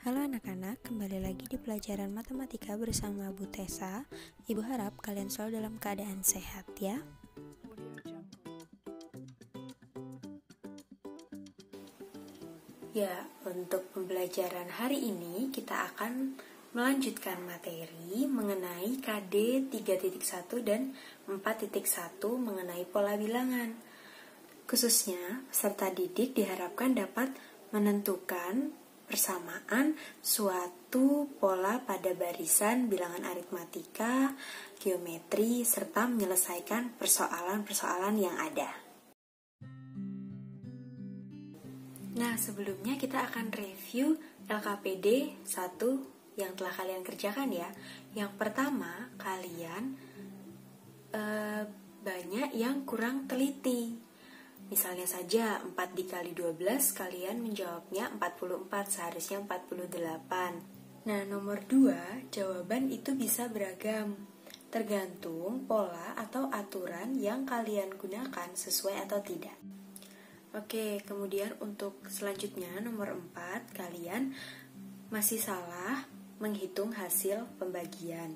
Halo anak-anak, kembali lagi di pelajaran matematika bersama Bu Tessa. Ibu harap kalian selalu dalam keadaan sehat ya. Ya, untuk pembelajaran hari ini kita akan melanjutkan materi mengenai KD 3.1 dan 4.1 mengenai pola bilangan. Khususnya, peserta didik diharapkan dapat menentukan persamaan suatu pola pada barisan bilangan aritmatika, geometri, serta menyelesaikan persoalan-persoalan yang ada. Nah, sebelumnya kita akan review LKPD 1 yang telah kalian kerjakan ya. Yang pertama, kalian banyak yang kurang teliti. Misalnya saja 4 dikali 12 kalian menjawabnya 44, seharusnya 48. Nah, nomor 2, jawaban itu bisa beragam, tergantung pola atau aturan yang kalian gunakan sesuai atau tidak. Oke, kemudian untuk selanjutnya nomor 4, kalian masih salah menghitung hasil pembagian.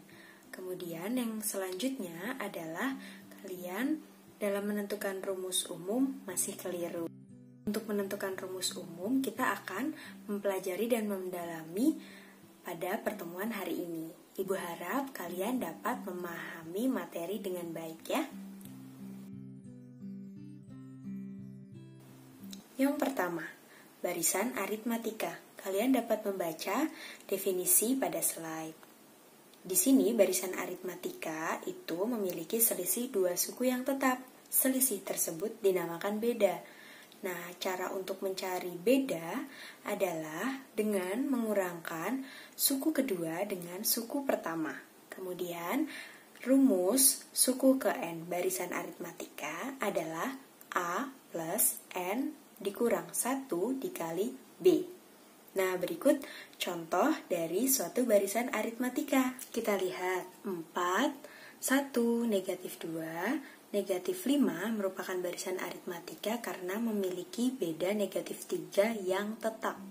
Kemudian yang selanjutnya adalah kalian dalam menentukan rumus umum masih keliru. Untuk menentukan rumus umum, kita akan mempelajari dan mendalami pada pertemuan hari ini. Ibu harap kalian dapat memahami materi dengan baik ya. Yang pertama, barisan aritmatika. Kalian dapat membaca definisi pada slide. Di sini barisan aritmatika itu memiliki selisih dua suku yang tetap. Selisih tersebut dinamakan beda. Nah, cara untuk mencari beda adalah dengan mengurangkan suku kedua dengan suku pertama. Kemudian, rumus suku ke N barisan aritmatika adalah A plus N dikurang 1 dikali B. Nah, berikut contoh dari suatu barisan aritmatika. Kita lihat 4, 1, negatif 2, negatif 5 merupakan barisan aritmatika karena memiliki beda negatif 3 yang tetap.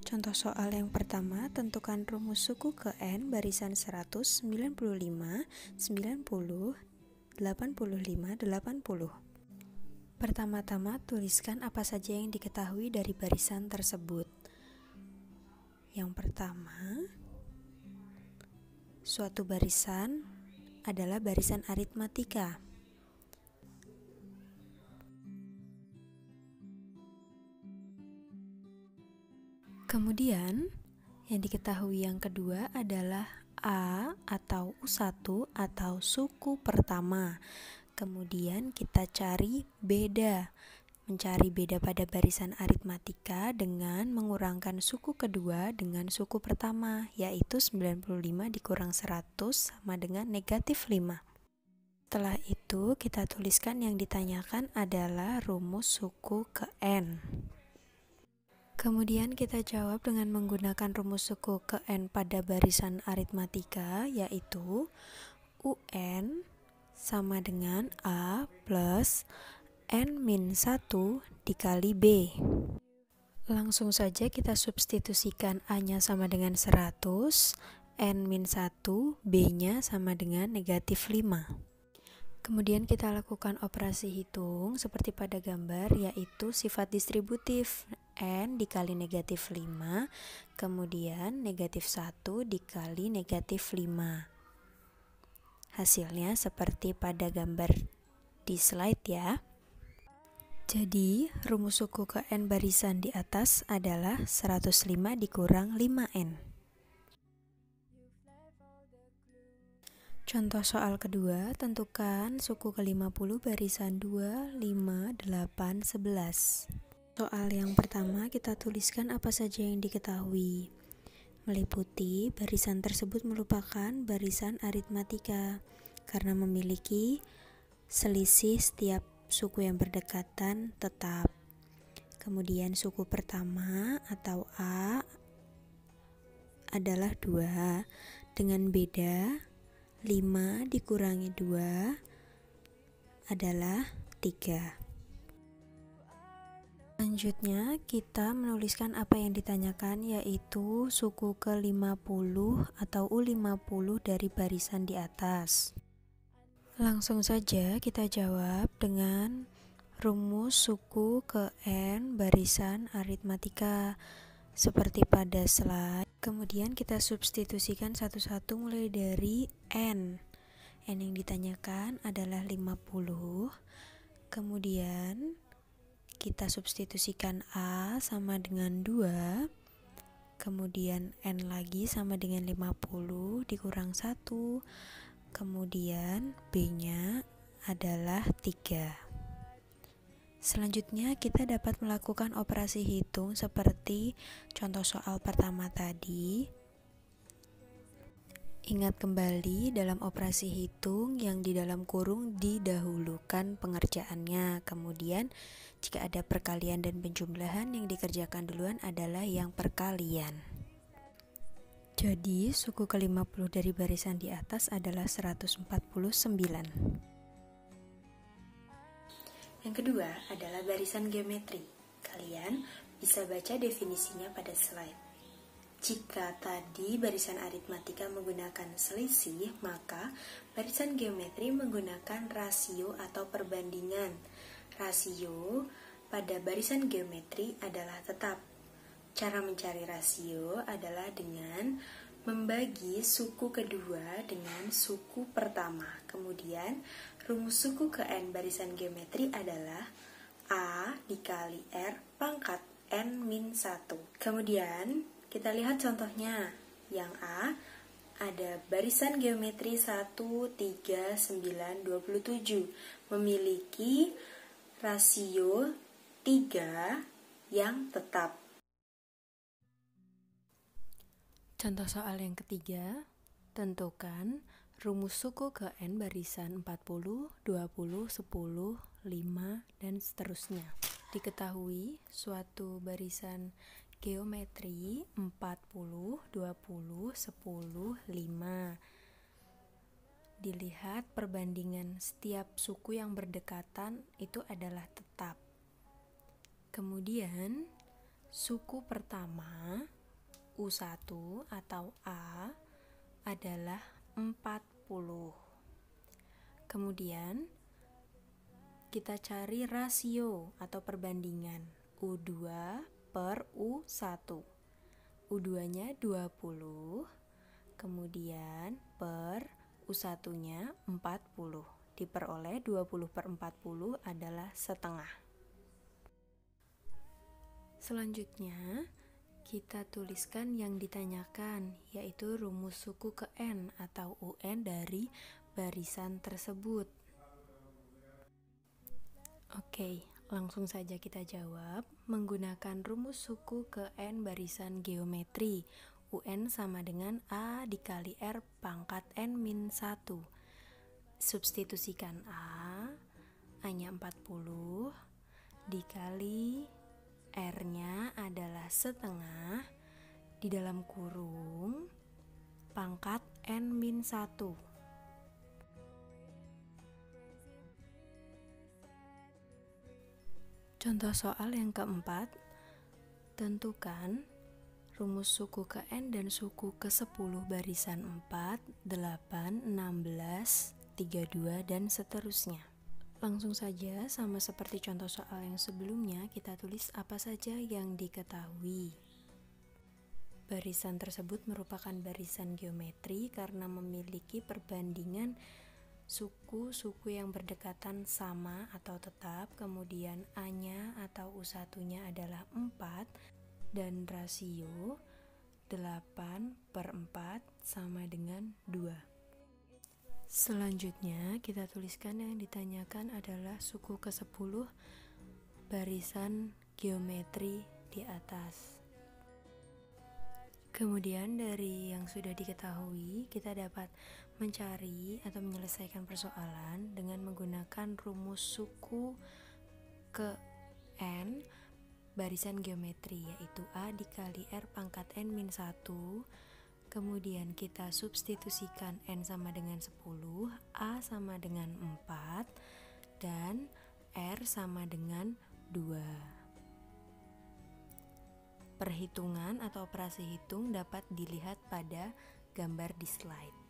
Contoh soal yang pertama, tentukan rumus suku ke N barisan 100, 95, 90, 85, 80. Pertama-tama, tuliskan apa saja yang diketahui dari barisan tersebut. Yang pertama, suatu barisan adalah barisan aritmatika. Kemudian, yang diketahui yang kedua adalah A atau U1 atau suku pertama. Kemudian kita cari beda. Mencari beda pada barisan aritmatika dengan mengurangkan suku kedua dengan suku pertama, yaitu 95 dikurang 100 sama dengan negatif 5. Setelah itu kita tuliskan yang ditanyakan adalah rumus suku ke N. Kemudian kita jawab dengan menggunakan rumus suku ke N pada barisan aritmatika, yaitu UN sama dengan A plus N-1 dikali B. Langsung saja kita substitusikan A-nya sama dengan 100, N-1, B-nya sama dengan negatif 5. Kemudian kita lakukan operasi hitung seperti pada gambar, yaitu sifat distributif N dikali negatif 5, kemudian negatif 1 dikali negatif 5. Hasilnya seperti pada gambar di slide ya. Jadi, rumus suku ke N barisan di atas adalah 105 dikurang 5N. Contoh soal kedua, tentukan suku ke-50 barisan 2, 5, 8, 11. Soal yang pertama, kita tuliskan apa saja yang diketahui. Meliputi barisan tersebut merupakan barisan aritmatika karena memiliki selisih setiap suku yang berdekatan tetap. Kemudian suku pertama atau A adalah 2 dengan beda 5 dikurangi 2 adalah 3. Selanjutnya, kita menuliskan apa yang ditanyakan, yaitu suku ke-50 atau U50 dari barisan di atas. Langsung saja kita jawab dengan rumus suku ke N barisan aritmatika seperti pada slide. Kemudian kita substitusikan satu-satu mulai dari N. N yang ditanyakan adalah 50. Kemudian kita substitusikan A sama dengan 2. Kemudian N lagi sama dengan 50 dikurang 1. Kemudian B-nya adalah 3. Selanjutnya kita dapat melakukan operasi hitung seperti contoh soal pertama tadi. Ingat kembali dalam operasi hitung yang di dalam kurung didahulukan pengerjaannya. Kemudian jika ada perkalian dan penjumlahan, yang dikerjakan duluan adalah yang perkalian. Jadi suku ke-50 dari barisan di atas adalah 149. Yang kedua adalah barisan geometri. Kalian bisa baca definisinya pada slide. Jika tadi barisan aritmatika menggunakan selisih, maka barisan geometri menggunakan rasio atau perbandingan. Rasio pada barisan geometri adalah tetap. Cara mencari rasio adalah dengan membagi suku kedua dengan suku pertama. Kemudian rumus suku ke N barisan geometri adalah A dikali R pangkat N-1. Kemudian kita lihat contohnya. Yang A ada barisan geometri 1, 3, 9, 27 memiliki rasio 3 yang tetap. Contoh soal yang ketiga, tentukan rumus suku ke N barisan 40, 20, 10, 5, dan seterusnya. Diketahui suatu barisan geometri 40, 20, 10, 5. Dilihat perbandingan setiap suku yang berdekatan itu adalah tetap. Kemudian suku pertama U1 atau A adalah 40. Kemudian kita cari rasio atau perbandingan U2 per U1. U2-nya 20, kemudian per U1-nya 40. Diperoleh 20 per 40 adalah setengah. Selanjutnya, kita tuliskan yang ditanyakan, yaitu rumus suku ke N atau UN dari barisan tersebut. Oke, langsung saja kita jawab menggunakan rumus suku ke N barisan geometri. UN sama dengan A dikali R pangkat N-1. Substitusikan A-nya 40 dikali R-nya adalah setengah di dalam kurung pangkat N-1. Contoh soal yang keempat, tentukan rumus suku ke N dan suku ke 10 barisan 4, 8, 16, 32, dan seterusnya. Langsung saja, sama seperti contoh soal yang sebelumnya, kita tulis apa saja yang diketahui. Barisan tersebut merupakan barisan geometri karena memiliki perbandingan suku-suku yang berdekatan sama atau tetap, kemudian A-nya atau U1-nya adalah 4, dan rasio 8 per 4 sama dengan 2. Selanjutnya, kita tuliskan yang ditanyakan adalah suku ke-10 barisan geometri di atas. Kemudian dari yang sudah diketahui, kita dapat mencari atau menyelesaikan persoalan dengan menggunakan rumus suku ke N barisan geometri, yaitu A dikali R pangkat N-1. Kemudian kita substitusikan N sama dengan 10, A sama dengan 4, dan R sama dengan 2. perhitungan atau operasi hitung dapat dilihat pada gambar di slide.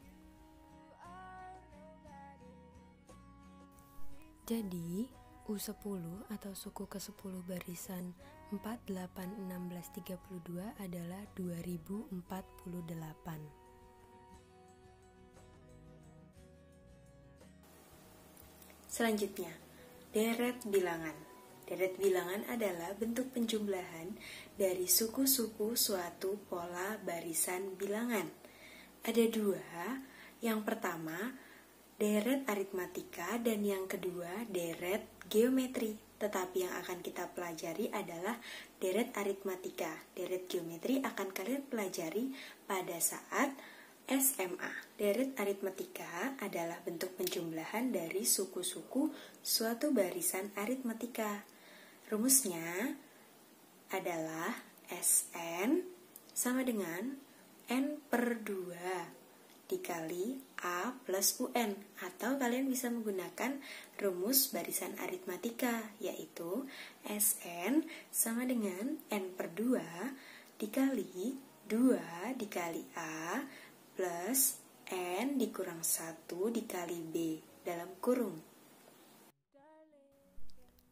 Jadi, U10 atau suku ke-10 barisan 4, 8, 16, 32 adalah 2048. Selanjutnya, deret bilangan. Deret bilangan adalah bentuk penjumlahan dari suku-suku suatu pola barisan bilangan. Ada dua, yang pertama deret aritmatika dan yang kedua deret geometri. Tetapi yang akan kita pelajari adalah deret aritmatika. Deret geometri akan kalian pelajari pada saat SMA. Deret aritmatika adalah bentuk penjumlahan dari suku-suku suatu barisan aritmatika. Rumusnya adalah Sn sama dengan N per 2 dikali A plus UN, atau kalian bisa menggunakan rumus barisan aritmatika, yaitu Sn sama dengan N per 2 dikali 2 dikali A plus N dikurang 1 dikali B dalam kurung.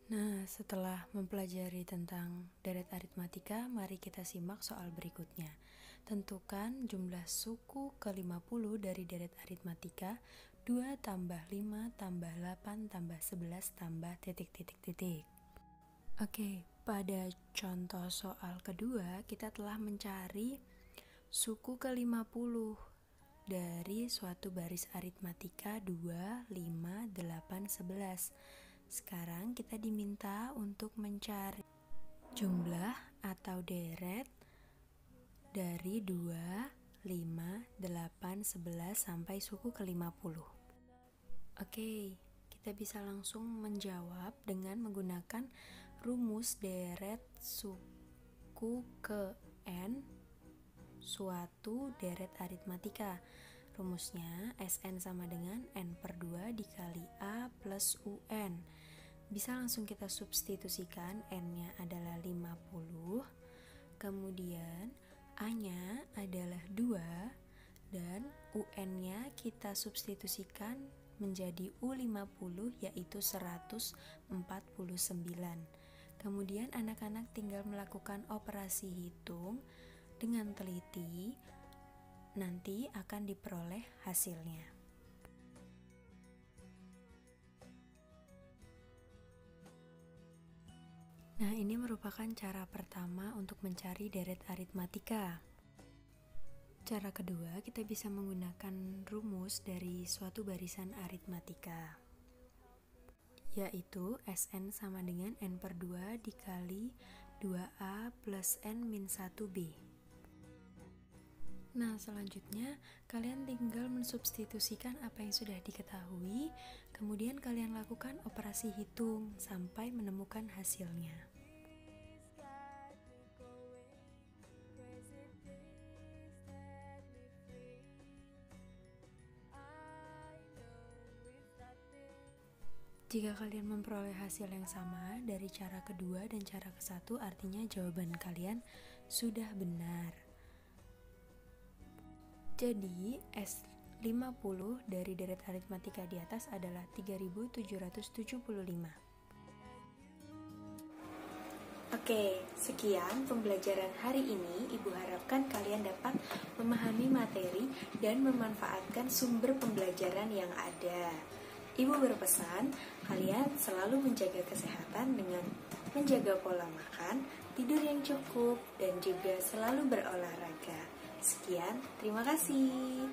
Nah, setelah mempelajari tentang deret aritmatika, mari kita simak soal berikutnya. Tentukan jumlah suku ke-50 dari deret aritmatika 2 tambah 5 tambah 8 tambah 11 tambah titik-titik-titik. Oke, pada contoh soal kedua, kita telah mencari suku ke-50 dari suatu baris aritmatika 2, 5, 8, 11. Sekarang kita diminta untuk mencari jumlah atau deret dari 2, 5, 8, 11 sampai suku ke-50. Oke, kita bisa langsung menjawab dengan menggunakan rumus deret suku ke N suatu deret aritmatika. Rumusnya Sn sama dengan N per 2 dikali A plus UN. Bisa langsung kita substitusikan, N-nya adalah 50, kemudian A-nya adalah 2, dan UN-nya kita substitusikan menjadi U50, yaitu 149. Kemudian anak-anak tinggal melakukan operasi hitung dengan teliti, nanti akan diperoleh hasilnya. Nah, ini merupakan cara pertama untuk mencari deret aritmatika. Cara kedua, kita bisa menggunakan rumus dari suatu barisan aritmatika, yaitu Sn sama dengan N per 2 dikali 2A plus N min 1B. Nah, selanjutnya kalian tinggal mensubstitusikan apa yang sudah diketahui, kemudian kalian lakukan operasi hitung sampai menemukan hasilnya. Jika kalian memperoleh hasil yang sama dari cara kedua dan cara ke-1, artinya jawaban kalian sudah benar. Jadi, S50 dari deret aritmatika di atas adalah 3775. Oke, sekian pembelajaran hari ini. Ibu harapkan kalian dapat memahami materi dan memanfaatkan sumber pembelajaran yang ada. Ibu berpesan, kalian selalu menjaga kesehatan dengan menjaga pola makan, tidur yang cukup, dan juga selalu berolahraga. Sekian, terima kasih.